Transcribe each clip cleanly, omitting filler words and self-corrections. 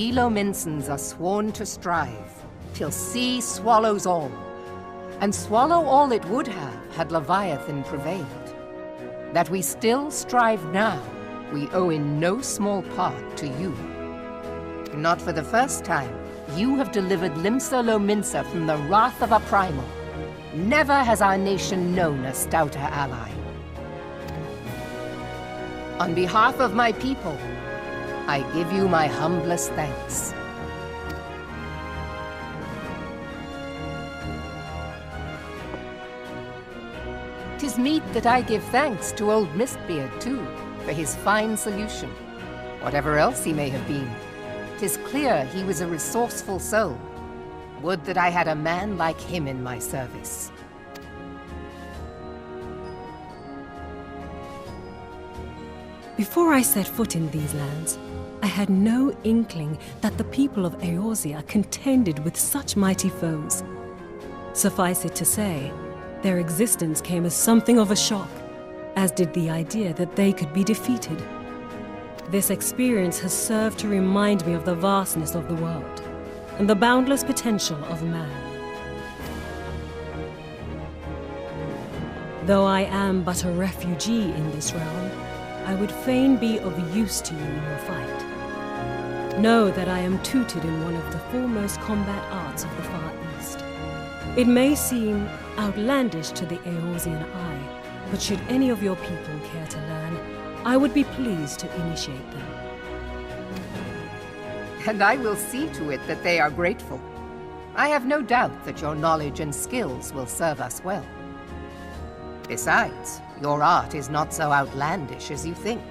we Lominsons are sworn to strive, till sea swallows all. And swallow all it would have had Leviathan prevailed. That we still strive now, we owe in no small part to you. Not for the first time, you have delivered Limsa Lominsa from the wrath of a primal. Never has our nation known a stouter ally. On behalf of my people, I give you my humblest thanks. 'Tis meet that I give thanks to old Mistbeard, too, for his fine solution. Whatever else he may have been, 'tis clear he was a resourceful soul. Would that I had a man like him in my service. Before I set foot in these lands, I had no inkling that the people of Eorzea contended with such mighty foes. Suffice it to say, their existence came as something of a shock, as did the idea that they could be defeated. This experience has served to remind me of the vastness of the world, and the boundless potential of man. Though I am but a refugee in this realm, I would fain be of use to you in your fight. Know that I am tutored in one of the foremost combat arts of the Far East. It may seem outlandish to the Eorzean eye, but should any of your people care to learn, I would be pleased to initiate them. And I will see to it that they are grateful. I have no doubt that your knowledge and skills will serve us well. Besides, your art is not so outlandish as you think.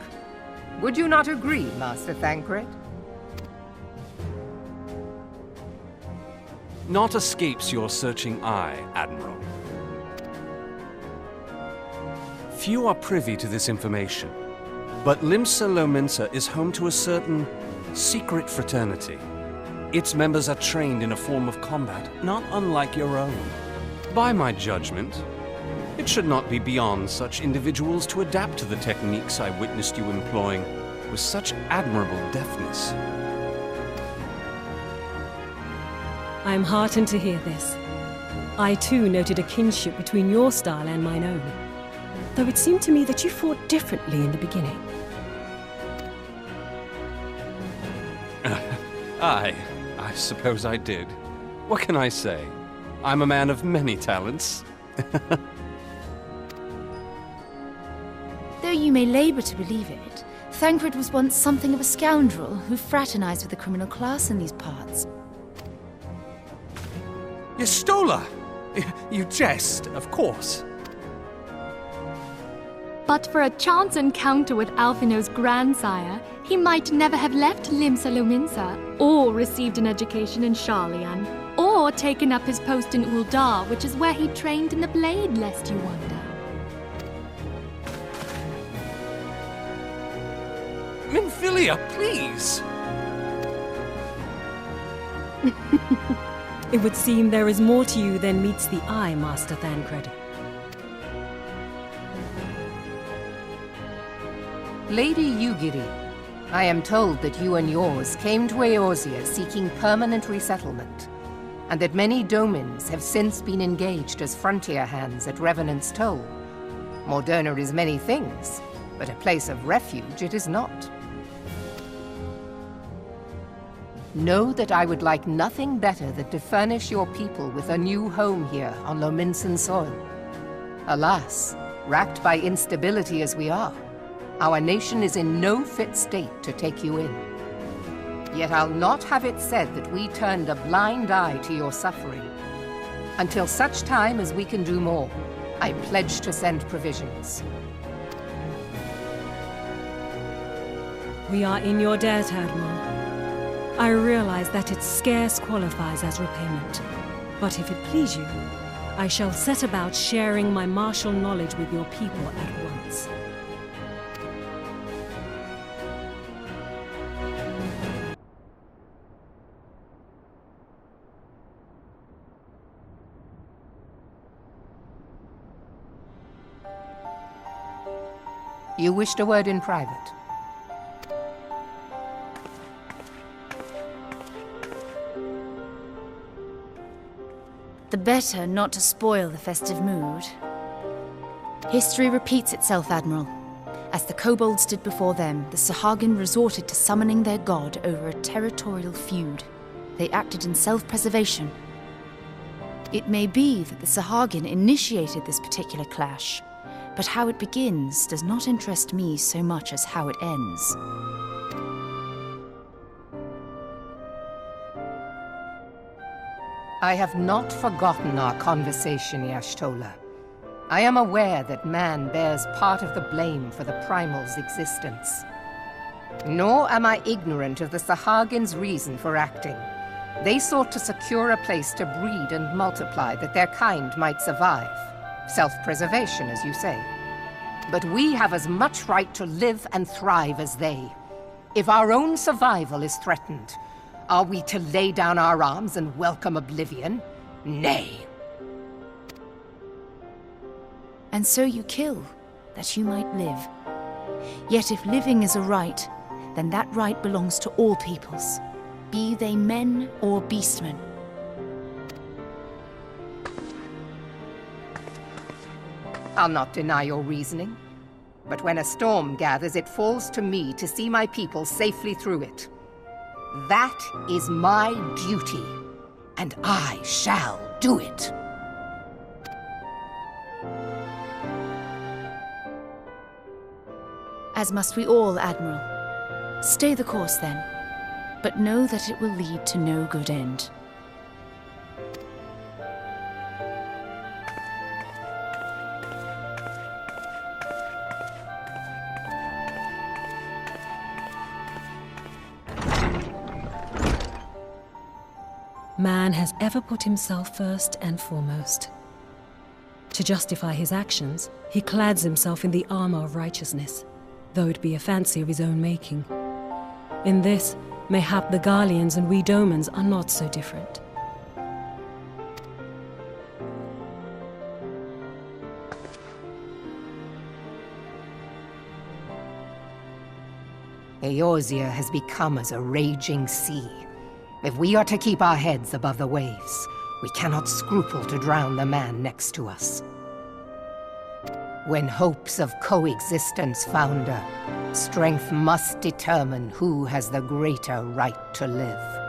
Would you not agree, Master Thancred? Naught escapes your searching eye, Admiral. Few are privy to this information, but Limsa Lominsa is home to a certain secret fraternity. Its members are trained in a form of combat not unlike your own. By my judgment, it should not be beyond such individuals to adapt to the techniques I witnessed you employing with such admirable deftness. I am heartened to hear this. I too noted a kinship between your style and mine own, though it seemed to me that you fought differently in the beginning. I suppose I did. What can I say? I'm a man of many talents. Though you may labor to believe it, Thancred was once something of a scoundrel who fraternized with the criminal class in these parts. Yestola! You jest, of course. But for a chance encounter with Alphino's grandsire, he might never have left Limsa Lominsa, or received an education in Sharlayan, or taken up his post in Uldar, which is where he trained in the blade, lest you wonder. Minfilia, please! It would seem there is more to you than meets the eye, Master Thancred. Lady Yugiri, I am told that you and yours came to Eorzea seeking permanent resettlement, and that many domins have since been engaged as frontier hands at Revenant's Toll. Moderna is many things, but a place of refuge it is not. Know that I would like nothing better than to furnish your people with a new home here on Lominsan soil. Alas, racked by instability as we are, our nation is in no fit state to take you in. Yet I'll not have it said that we turned a blind eye to your suffering. Until such time as we can do more, I pledge to send provisions. We are in your debt, Admiral. I realize that it scarce qualifies as repayment. But if it please you, I shall set about sharing my martial knowledge with your people at once. You wished a word in private. The better not to spoil the festive mood. History repeats itself, Admiral. As the kobolds did before them, the Sahagin resorted to summoning their god over a territorial feud. They acted in self-preservation. It may be that the Sahagin initiated this particular clash, but how it begins does not interest me so much as how it ends. I have not forgotten our conversation, Y'ashtola. I am aware that man bears part of the blame for the Primal's existence. Nor am I ignorant of the Sahagin's reason for acting. They sought to secure a place to breed and multiply that their kind might survive. Self-preservation, as you say. But we have as much right to live and thrive as they. If our own survival is threatened, are we to lay down our arms and welcome oblivion? Nay. And so you kill, that you might live. Yet if living is a right, then that right belongs to all peoples, be they men or beastmen. I'll not deny your reasoning, but when a storm gathers, it falls to me to see my people safely through it. That is my duty, and I shall do it. As must we all, Admiral. Stay the course, then, but know that it will lead to no good end. Man has ever put himself first and foremost. To justify his actions, he clads himself in the armor of righteousness, though it be a fancy of his own making. In this, mayhap the Garleans and we Domans are not so different. Eorzea has become as a raging sea. If we are to keep our heads above the waves, we cannot scruple to drown the man next to us. When hopes of coexistence founder, strength must determine who has the greater right to live.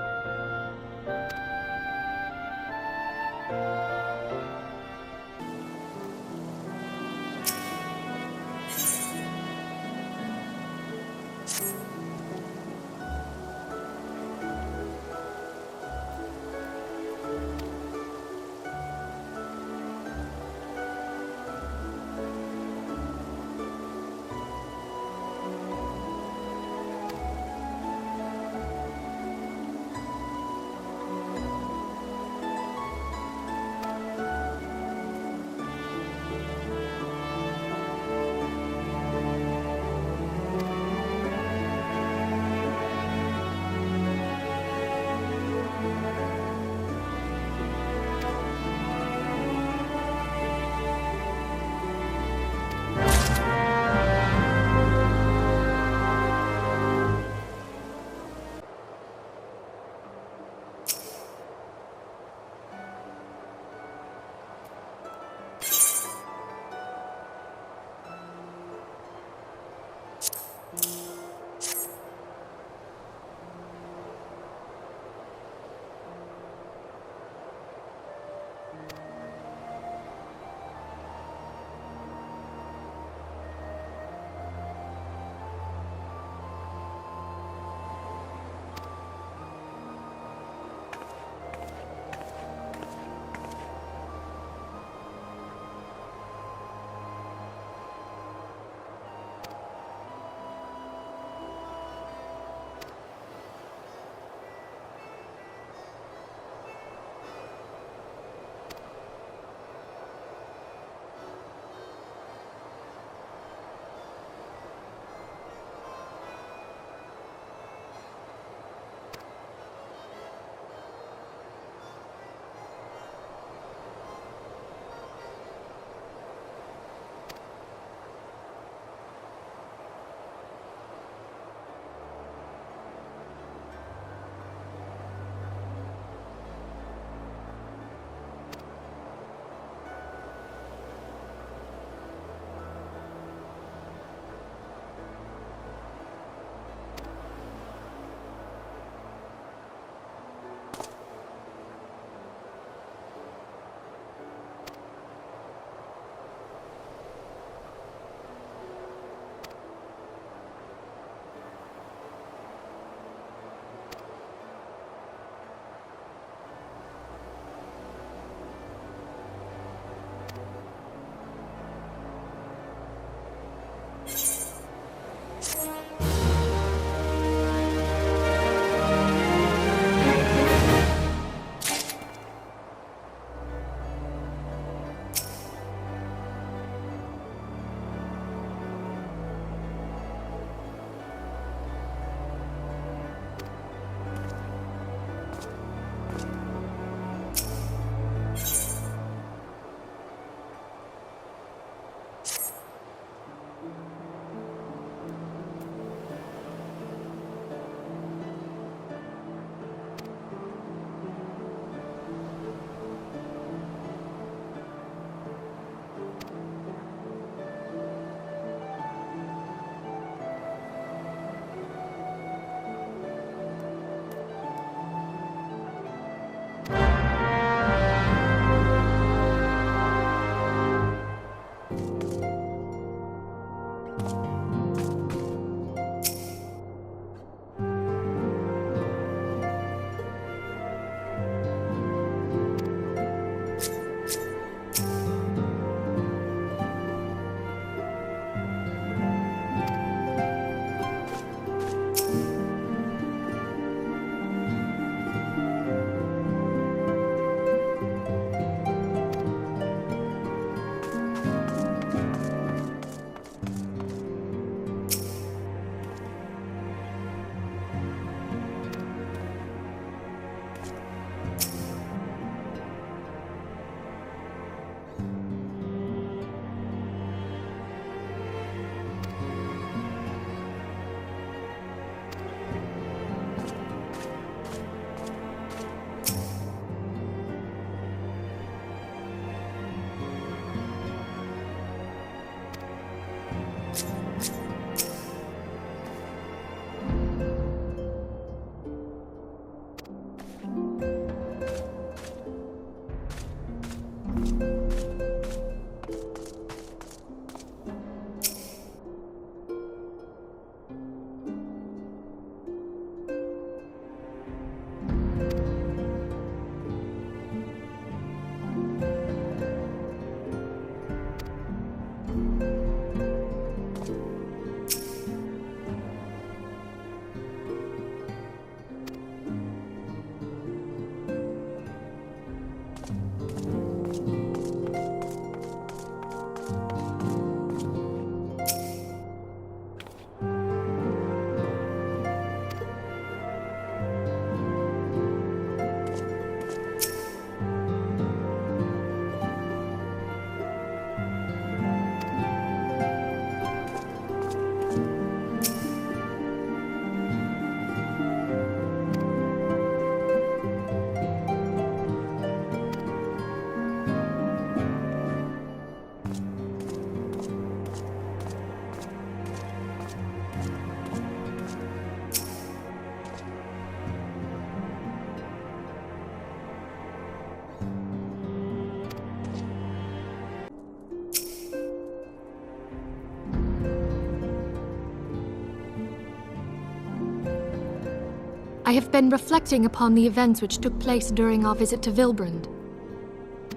I have been reflecting upon the events which took place during our visit to Vilbrand.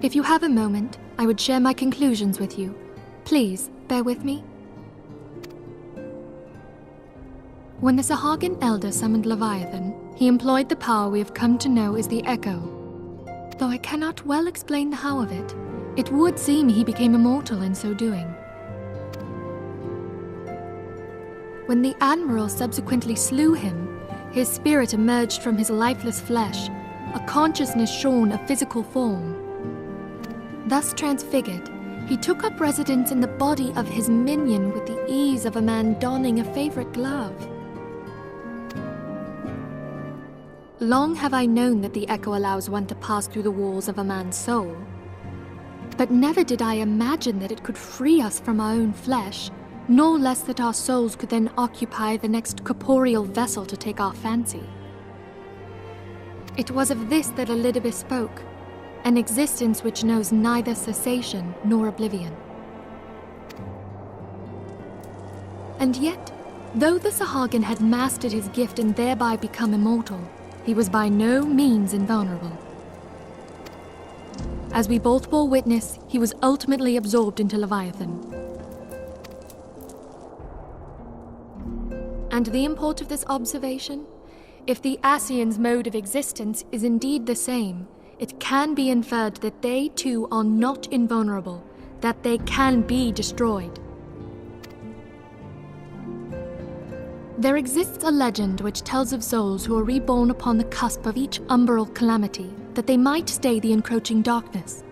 If you have a moment, I would share my conclusions with you. Please, bear with me. When the Sahagin Elder summoned Leviathan, he employed the power we have come to know as the Echo. Though I cannot well explain the how of it, it would seem he became immortal in so doing. When the Admiral subsequently slew him, his spirit emerged from his lifeless flesh, a consciousness shorn of physical form. Thus transfigured, he took up residence in the body of his minion with the ease of a man donning a favorite glove. Long have I known that the Echo allows one to pass through the walls of a man's soul, but never did I imagine that it could free us from our own flesh, nor less that our souls could then occupy the next corporeal vessel to take our fancy. It was of this that Elidibus spoke, an existence which knows neither cessation nor oblivion. And yet, though the Sahagin had mastered his gift and thereby become immortal, he was by no means invulnerable. As we both bore witness, he was ultimately absorbed into Leviathan. And the import of this observation? If the Ascians' mode of existence is indeed the same, it can be inferred that they too are not invulnerable, that they can be destroyed. There exists a legend which tells of souls who are reborn upon the cusp of each umbral calamity, that they might stay the encroaching darkness.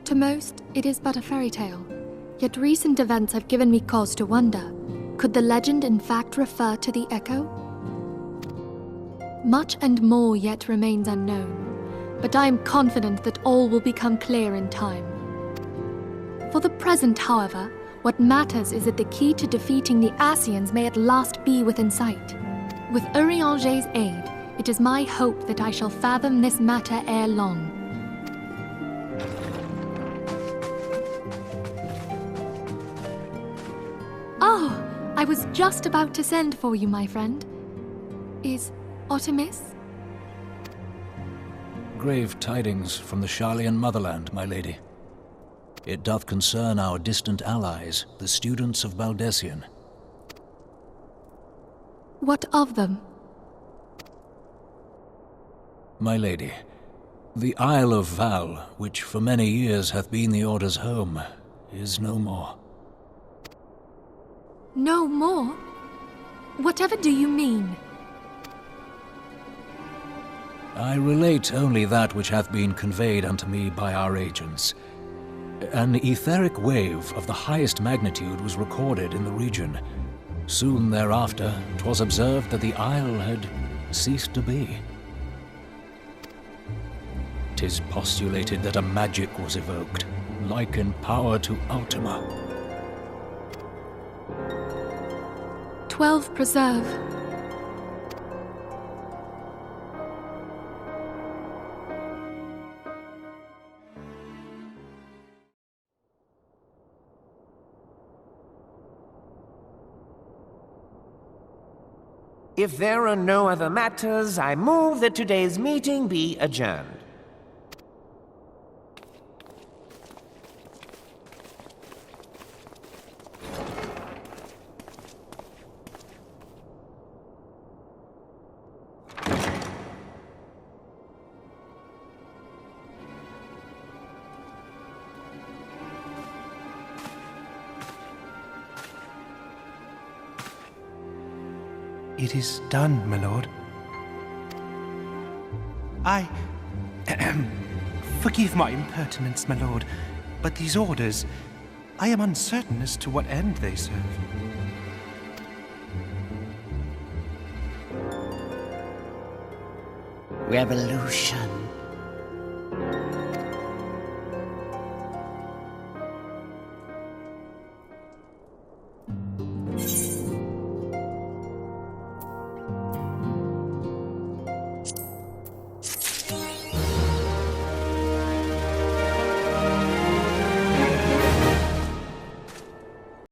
To most, it is but a fairy tale, yet recent events have given me cause to wonder, could the legend in fact refer to the Echo? Much and more yet remains unknown, but I am confident that all will become clear in time. For the present, however, what matters is that the key to defeating the Ascians may at last be within sight. With Urianger's aid, it is my hope that I shall fathom this matter ere long. Oh, I was just about to send for you, my friend. Is Artemis? Grave tidings from the Sharlayan motherland, my lady. It doth concern our distant allies, the students of Baldessian. What of them? My lady, the Isle of Val, which for many years hath been the Order's home, is no more. No more? Whatever do you mean? I relate only that which hath been conveyed unto me by our agents. An etheric wave of the highest magnitude was recorded in the region. Soon thereafter, 'twas observed that the isle had ceased to be. 'Tis postulated that a magic was evoked, like in power to Ultima. 12 preserve. If there are no other matters, I move that today's meeting be adjourned. It is done, my lord. Forgive my impertinence, my lord, but these orders, I am uncertain as to what end they serve. Revolution